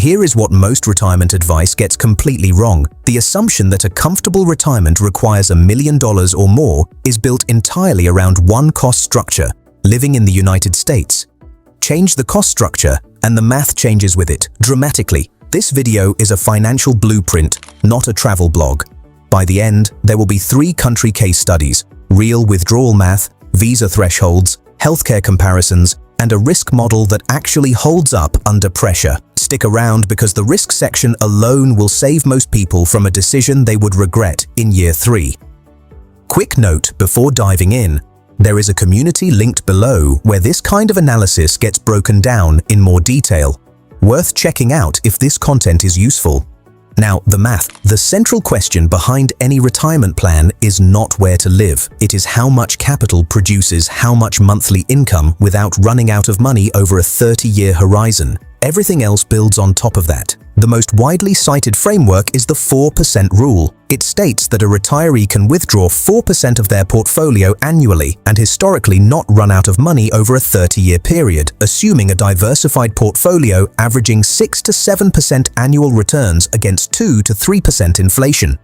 Here is what most retirement advice gets completely wrong. The assumption that a comfortable retirement requires $1 million or more is built entirely around one cost structure: living in the United States. Change the cost structure, and the math changes with it, dramatically. This video is a financial blueprint, not a travel blog. By the end, there will be 3 country case studies, real withdrawal math, visa thresholds, healthcare comparisons, and a risk model that actually holds up under pressure. Stick around because the risk section alone will save most people from a decision they would regret in year 3. Quick note before diving in: there is a community linked below where this kind of analysis gets broken down in more detail. Worth checking out if this content is useful. Now, the math. The central question behind any retirement plan is not where to live. It is how much capital produces how much monthly income without running out of money over a 30-year horizon. Everything else builds on top of that. The most widely cited framework is the 4% rule. It states that a retiree can withdraw 4% of their portfolio annually and historically not run out of money over a 30-year period, assuming a diversified portfolio averaging 6 to 7% annual returns against 2 to 3% inflation.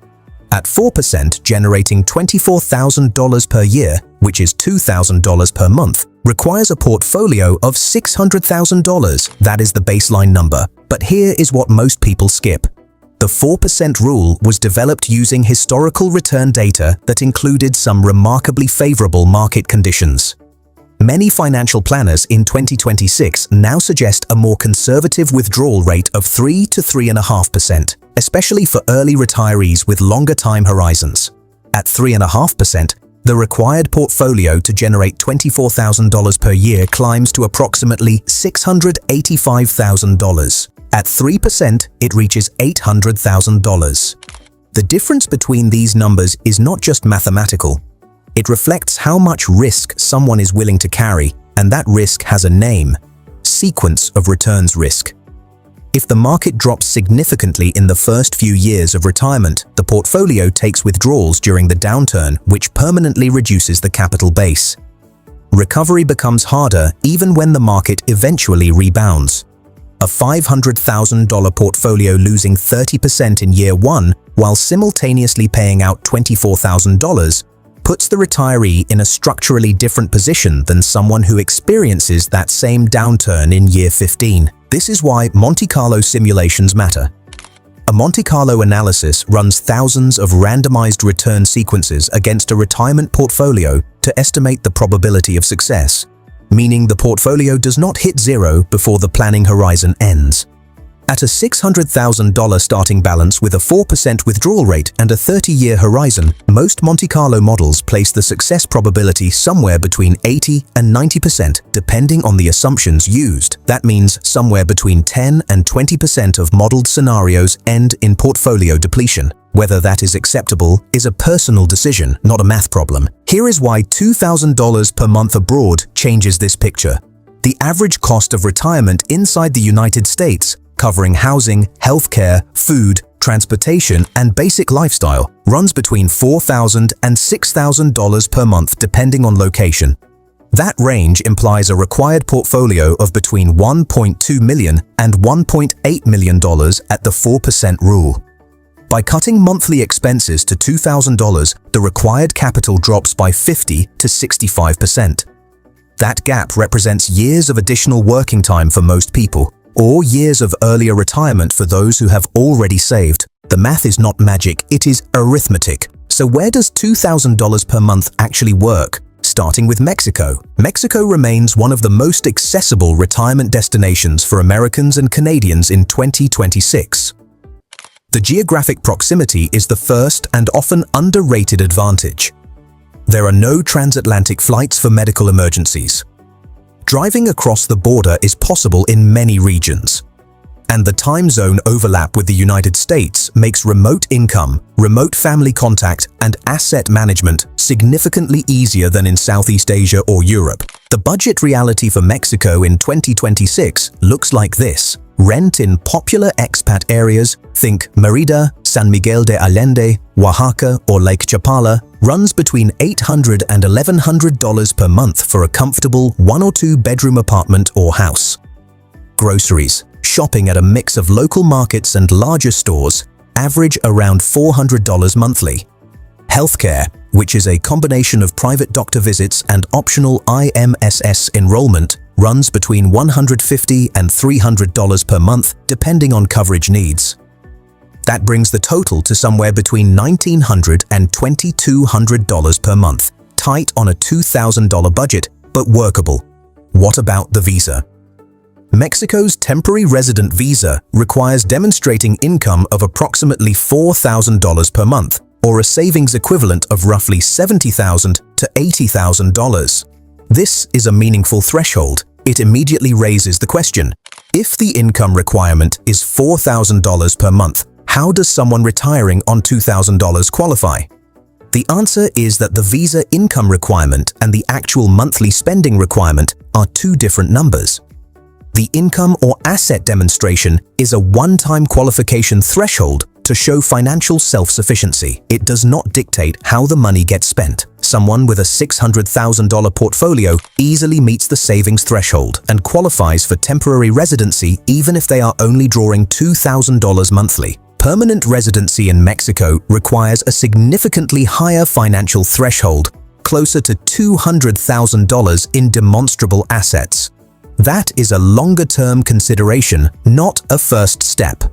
At 4%, generating $24,000 per year, which is $2,000 per month, requires a portfolio of $600,000. That is the baseline number. But here is what most people skip. The 4% rule was developed using historical return data that included some remarkably favorable market conditions. Many financial planners in 2026 now suggest a more conservative withdrawal rate of 3 to 3.5%, especially for early retirees with longer time horizons. At 3.5%, the required portfolio to generate $24,000 per year climbs to approximately $685,000. At 3%, it reaches $800,000. The difference between these numbers is not just mathematical. It reflects how much risk someone is willing to carry, and that risk has a name: sequence of returns risk. If the market drops significantly in the first few years of retirement, the portfolio takes withdrawals during the downturn, which permanently reduces the capital base. Recovery becomes harder even when the market eventually rebounds. A $500,000 portfolio losing 30% in year 1 while simultaneously paying out $24,000 puts the retiree in a structurally different position than someone who experiences that same downturn in year 15. This is why Monte Carlo simulations matter. A Monte Carlo analysis runs thousands of randomized return sequences against a retirement portfolio to estimate the probability of success, meaning the portfolio does not hit zero before the planning horizon ends. At a $600,000 starting balance with a 4% withdrawal rate and a 30-year horizon, most Monte Carlo models place the success probability somewhere between 80 and 90%, depending on the assumptions used. That means somewhere between 10 and 20% of modeled scenarios end in portfolio depletion. Whether that is acceptable is a personal decision, not a math problem. Here is why $2,000 per month abroad changes this picture. The average cost of retirement inside the United States, covering housing, healthcare, food, transportation, and basic lifestyle, runs between $4,000 and $6,000 per month depending on location. That range implies a required portfolio of between $1.2 million and $1.8 million at the 4% rule. By cutting monthly expenses to $2,000, the required capital drops by 50 to 65%. That gap represents years of additional working time for most people, or years of earlier retirement for those who have already saved. The math is not magic, it is arithmetic. So where does $2,000 per month actually work? Starting with Mexico. Mexico remains one of the most accessible retirement destinations for Americans and Canadians in 2026. The geographic proximity is the first and often underrated advantage. There are no transatlantic flights for medical emergencies. Driving across the border is possible in many regions. And the time zone overlap with the United States makes remote income, remote family contact, and asset management significantly easier than in Southeast Asia or Europe. The budget reality for Mexico in 2026 looks like this. Rent in popular expat areas, think Mérida, San Miguel de Allende, Oaxaca, or Lake Chapala, runs between $800 and $1,100 per month for a comfortable 1 or 2 bedroom apartment or house. Groceries. shopping at a mix of local markets and larger stores, average around $400 monthly. Healthcare, which is a combination of private doctor visits and optional IMSS enrollment, runs between $150 and $300 per month depending on coverage needs. That brings the total to somewhere between $1,900 and $2,200 per month, tight on a $2,000 budget, but workable. What about the visa? Mexico's temporary resident visa requires demonstrating income of approximately $4,000 per month, or a savings equivalent of roughly $70,000 to $80,000. This is a meaningful threshold. It immediately raises the question, if the income requirement is $4,000 per month, how does someone retiring on $2,000 qualify? The answer is that the visa income requirement and the actual monthly spending requirement are two different numbers. The income or asset demonstration is a one-time qualification threshold to show financial self-sufficiency. It does not dictate how the money gets spent. Someone with a $600,000 portfolio easily meets the savings threshold and qualifies for temporary residency even if they are only drawing $2,000 monthly. Permanent residency in Mexico requires a significantly higher financial threshold, closer to $200,000 in demonstrable assets. That is a longer-term consideration, not a first step.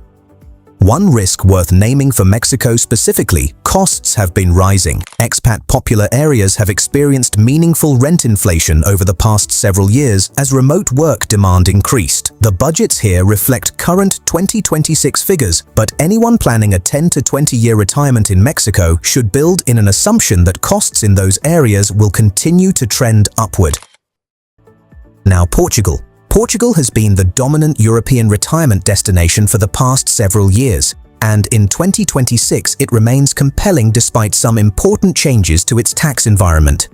One risk worth naming for Mexico specifically, costs have been rising. Expat popular areas have experienced meaningful rent inflation over the past several years as remote work demand increased. The budgets here reflect current 2026 figures, but anyone planning a 10 to 20-year retirement in Mexico should build in an assumption that costs in those areas will continue to trend upward. Now Portugal. Portugal has been the dominant European retirement destination for the past several years, and in 2026 it remains compelling despite some important changes to its tax environment.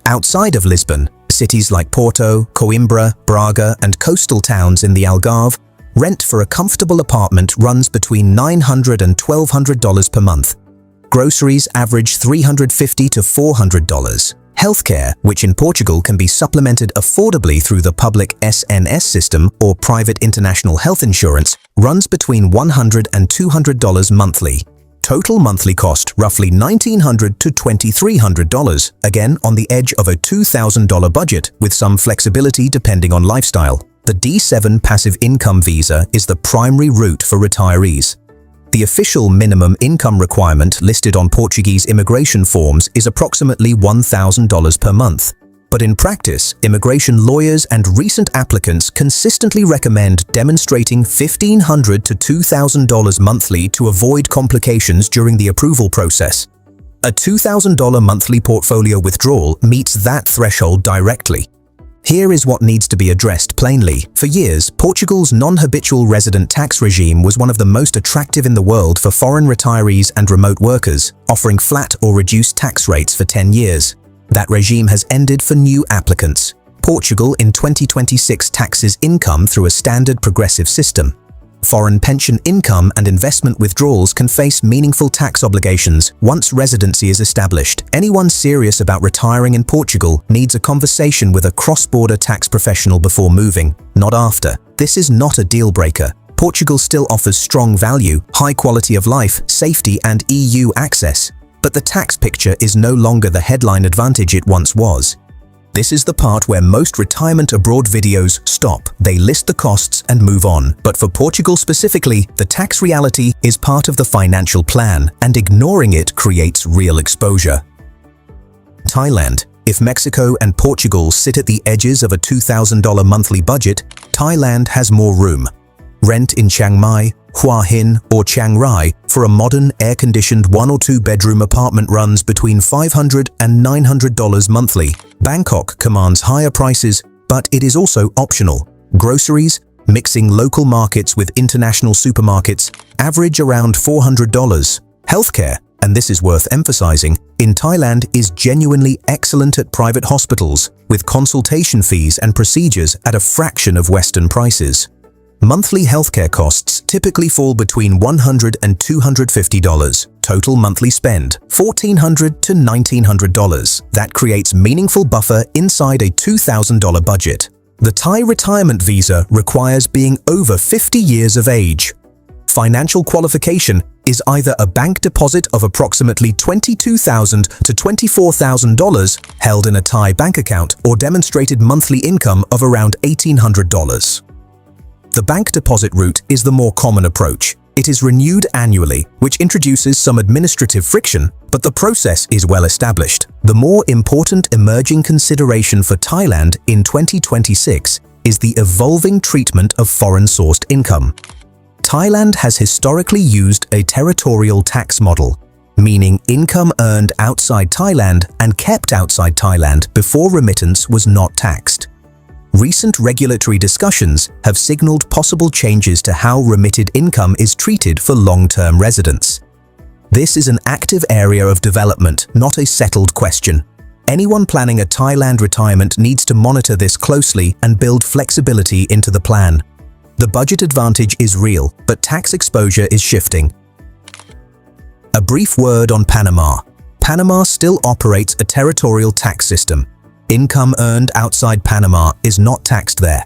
Outside of Lisbon, cities like Porto, Coimbra, Braga, and coastal towns in the Algarve, rent for a comfortable apartment runs between $900 and $1,200 per month. Groceries average $350 to $400. Healthcare, which in Portugal can be supplemented affordably through the public SNS system or private international health insurance, runs between $100 and $200 monthly. Total monthly cost roughly $1,900 to $2,300, again on the edge of a $2,000 budget with some flexibility depending on lifestyle. The D7 passive income visa is the primary route for retirees. The official minimum income requirement listed on Portuguese immigration forms is approximately $1,000 per month. But in practice, immigration lawyers and recent applicants consistently recommend demonstrating $1,500 to $2,000 monthly to avoid complications during the approval process. A $2,000 monthly portfolio withdrawal meets that threshold directly. Here is what needs to be addressed plainly. For years, Portugal's non-habitual resident tax regime was one of the most attractive in the world for foreign retirees and remote workers, offering flat or reduced tax rates for 10 years. That regime has ended for new applicants. Portugal in 2026 taxes income through a standard progressive system. Foreign pension income and investment withdrawals can face meaningful tax obligations once residency is established. Anyone serious about retiring in Portugal needs a conversation with a cross-border tax professional before moving, not after. This is not a deal breaker. Portugal still offers strong value, high quality of life, safety, and EU access. But the tax picture is no longer the headline advantage it once was. This is the part where most retirement abroad videos stop. They list the costs and move on. But for Portugal specifically, the tax reality is part of the financial plan, and ignoring it creates real exposure. Thailand. If Mexico and Portugal sit at the edges of a $2,000 monthly budget, Thailand has more room. Rent in Chiang Mai, Hua Hin, or Chiang Rai for a modern, air-conditioned 1 or 2 bedroom apartment runs between $500 and $900 monthly. Bangkok commands higher prices, but it is also optional. Groceries, mixing local markets with international supermarkets, average around $400. Healthcare, and this is worth emphasizing, in Thailand is genuinely excellent at private hospitals, with consultation fees and procedures at a fraction of Western prices. Monthly healthcare costs typically fall between $100 and $250. Total monthly spend, $1,400 to $1,900. That creates meaningful buffer inside a $2,000 budget. The Thai retirement visa requires being over 50 years of age. Financial qualification is either a bank deposit of approximately $22,000 to $24,000 held in a Thai bank account or demonstrated monthly income of around $1,800. The bank deposit route is the more common approach. It is renewed annually, which introduces some administrative friction, but the process is well established. The more important emerging consideration for Thailand in 2026 is the evolving treatment of foreign-sourced income. Thailand has historically used a territorial tax model, meaning income earned outside Thailand and kept outside Thailand before remittance was not taxed. Recent regulatory discussions have signaled possible changes to how remitted income is treated for long-term residents. This is an active area of development, not a settled question. Anyone planning a Thailand retirement needs to monitor this closely and build flexibility into the plan. The budget advantage is real, but tax exposure is shifting. A brief word on Panama. Panama still operates a territorial tax system. Income earned outside Panama is not taxed there,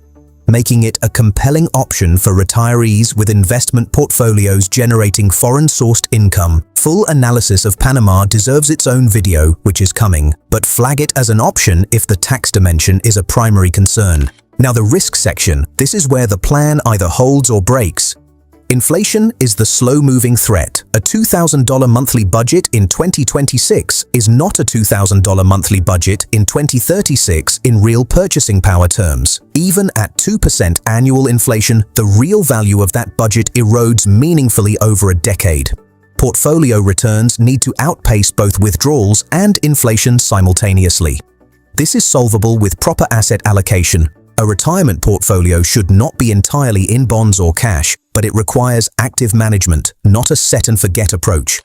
making it a compelling option for retirees with investment portfolios generating foreign-sourced income. Full analysis of Panama deserves its own video, which is coming, but flag it as an option if the tax dimension is a primary concern. Now the risk section, this is where the plan either holds or breaks. Inflation is the slow-moving threat. A $2,000 monthly budget in 2026 is not a $2,000 monthly budget in 2036 in real purchasing power terms. Even at 2% annual inflation, the real value of that budget erodes meaningfully over a decade. Portfolio returns need to outpace both withdrawals and inflation simultaneously. This is solvable with proper asset allocation. A retirement portfolio should not be entirely in bonds or cash, but it requires active management, not a set-and-forget approach.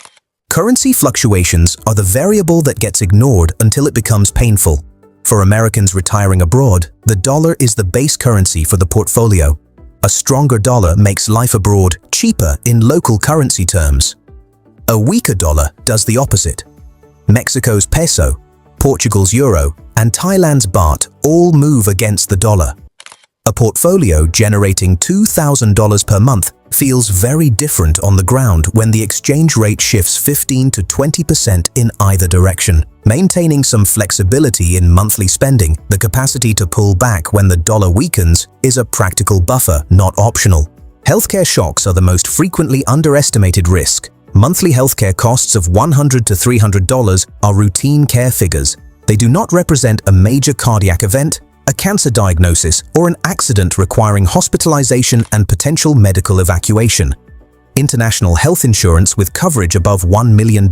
Currency fluctuations are the variable that gets ignored until it becomes painful. For Americans retiring abroad, the dollar is the base currency for the portfolio. A stronger dollar makes life abroad cheaper in local currency terms. A weaker dollar does the opposite. Mexico's peso, Portugal's euro, and Thailand's baht all move against the dollar. A portfolio generating $2,000 per month feels very different on the ground when the exchange rate shifts 15 to 20% in either direction. Maintaining some flexibility in monthly spending, the capacity to pull back when the dollar weakens, is a practical buffer, not optional. Healthcare shocks are the most frequently underestimated risk. Monthly healthcare costs of $100 to $300 are routine care figures. They do not represent a major cardiac event, a cancer diagnosis, or an accident requiring hospitalization and potential medical evacuation. International health insurance with coverage above $1 million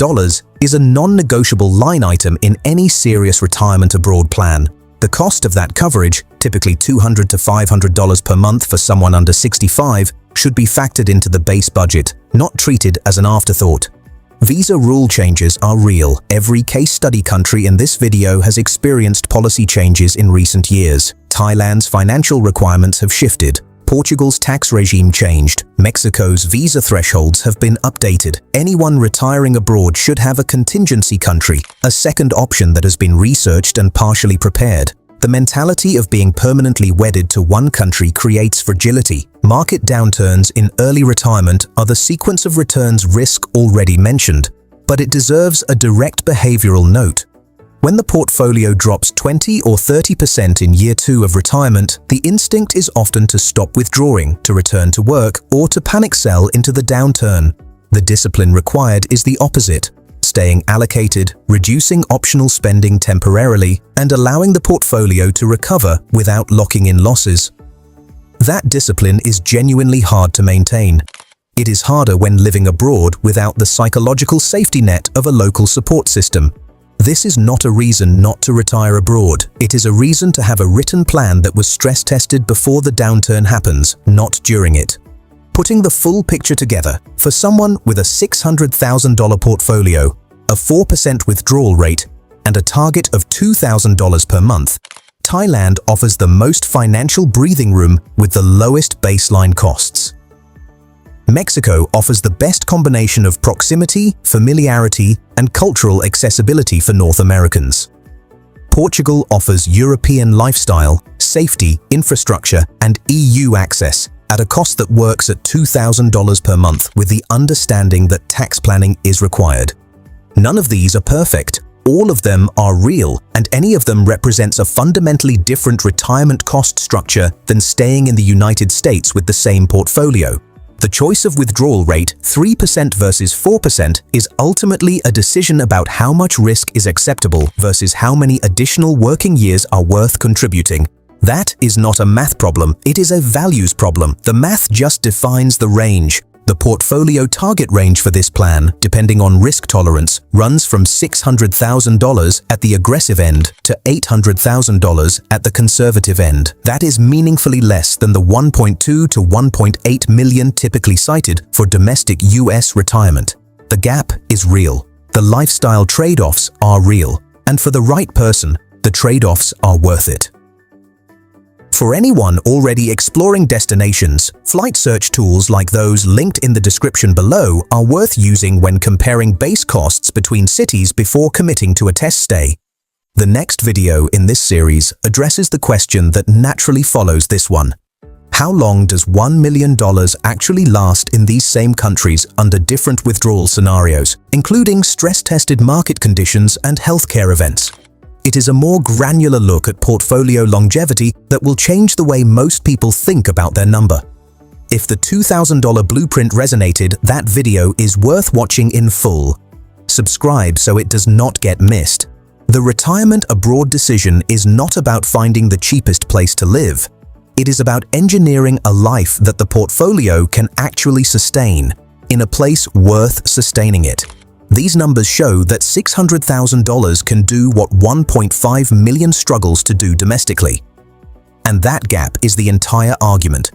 is a non-negotiable line item in any serious retirement abroad plan. The cost of that coverage, typically $200 to $500 per month for someone under 65, should be factored into the base budget, not treated as an afterthought. Visa rule changes are real. Every case study country in this video has experienced policy changes in recent years. Thailand's financial requirements have shifted. Portugal's tax regime changed. Mexico's visa thresholds have been updated. Anyone retiring abroad should have a contingency country, a second option that has been researched and partially prepared. The mentality of being permanently wedded to one country creates fragility. Market downturns in early retirement are the sequence of returns risk already mentioned, but it deserves a direct behavioral note. When the portfolio drops 20 or 30% in year 2 of retirement, the instinct is often to stop withdrawing, to return to work, or to panic sell into the downturn. The discipline required is the opposite. Staying allocated, reducing optional spending temporarily, and allowing the portfolio to recover without locking in losses. That discipline is genuinely hard to maintain. It is harder when living abroad without the psychological safety net of a local support system. This is not a reason not to retire abroad. It is a reason to have a written plan that was stress-tested before the downturn happens, not during it. Putting the full picture together, for someone with a $600,000 portfolio, a 4% withdrawal rate, and a target of $2,000 per month, Thailand offers the most financial breathing room with the lowest baseline costs. Mexico offers the best combination of proximity, familiarity, and cultural accessibility for North Americans. Portugal offers European lifestyle, safety, infrastructure, and EU access at a cost that works at $2,000 per month with the understanding that tax planning is required. None of these are perfect. All of them are real, and any of them represents a fundamentally different retirement cost structure than staying in the United States with the same portfolio. The choice of withdrawal rate, 3% versus 4%, is ultimately a decision about how much risk is acceptable versus how many additional working years are worth contributing. That is not a math problem, it is a values problem. The math just defines the range. The portfolio target range for this plan, depending on risk tolerance, runs from $600,000 at the aggressive end to $800,000 at the conservative end. That is meaningfully less than the 1.2 to 1.8 million typically cited for domestic US retirement. The gap is real. The lifestyle trade-offs are real. And for the right person, the trade-offs are worth it. For anyone already exploring destinations, flight search tools like those linked in the description below are worth using when comparing base costs between cities before committing to a test stay. The next video in this series addresses the question that naturally follows this one. How long does $1 million actually last in these same countries under different withdrawal scenarios, including stress-tested market conditions and healthcare events? It is a more granular look at portfolio longevity that will change the way most people think about their number. If the $2,000 blueprint resonated, that video is worth watching in full. Subscribe so it does not get missed. The retirement abroad decision is not about finding the cheapest place to live. It is about engineering a life that the portfolio can actually sustain, in a place worth sustaining it. These numbers show that $600,000 can do what 1.5 million struggles to do domestically. And that gap is the entire argument.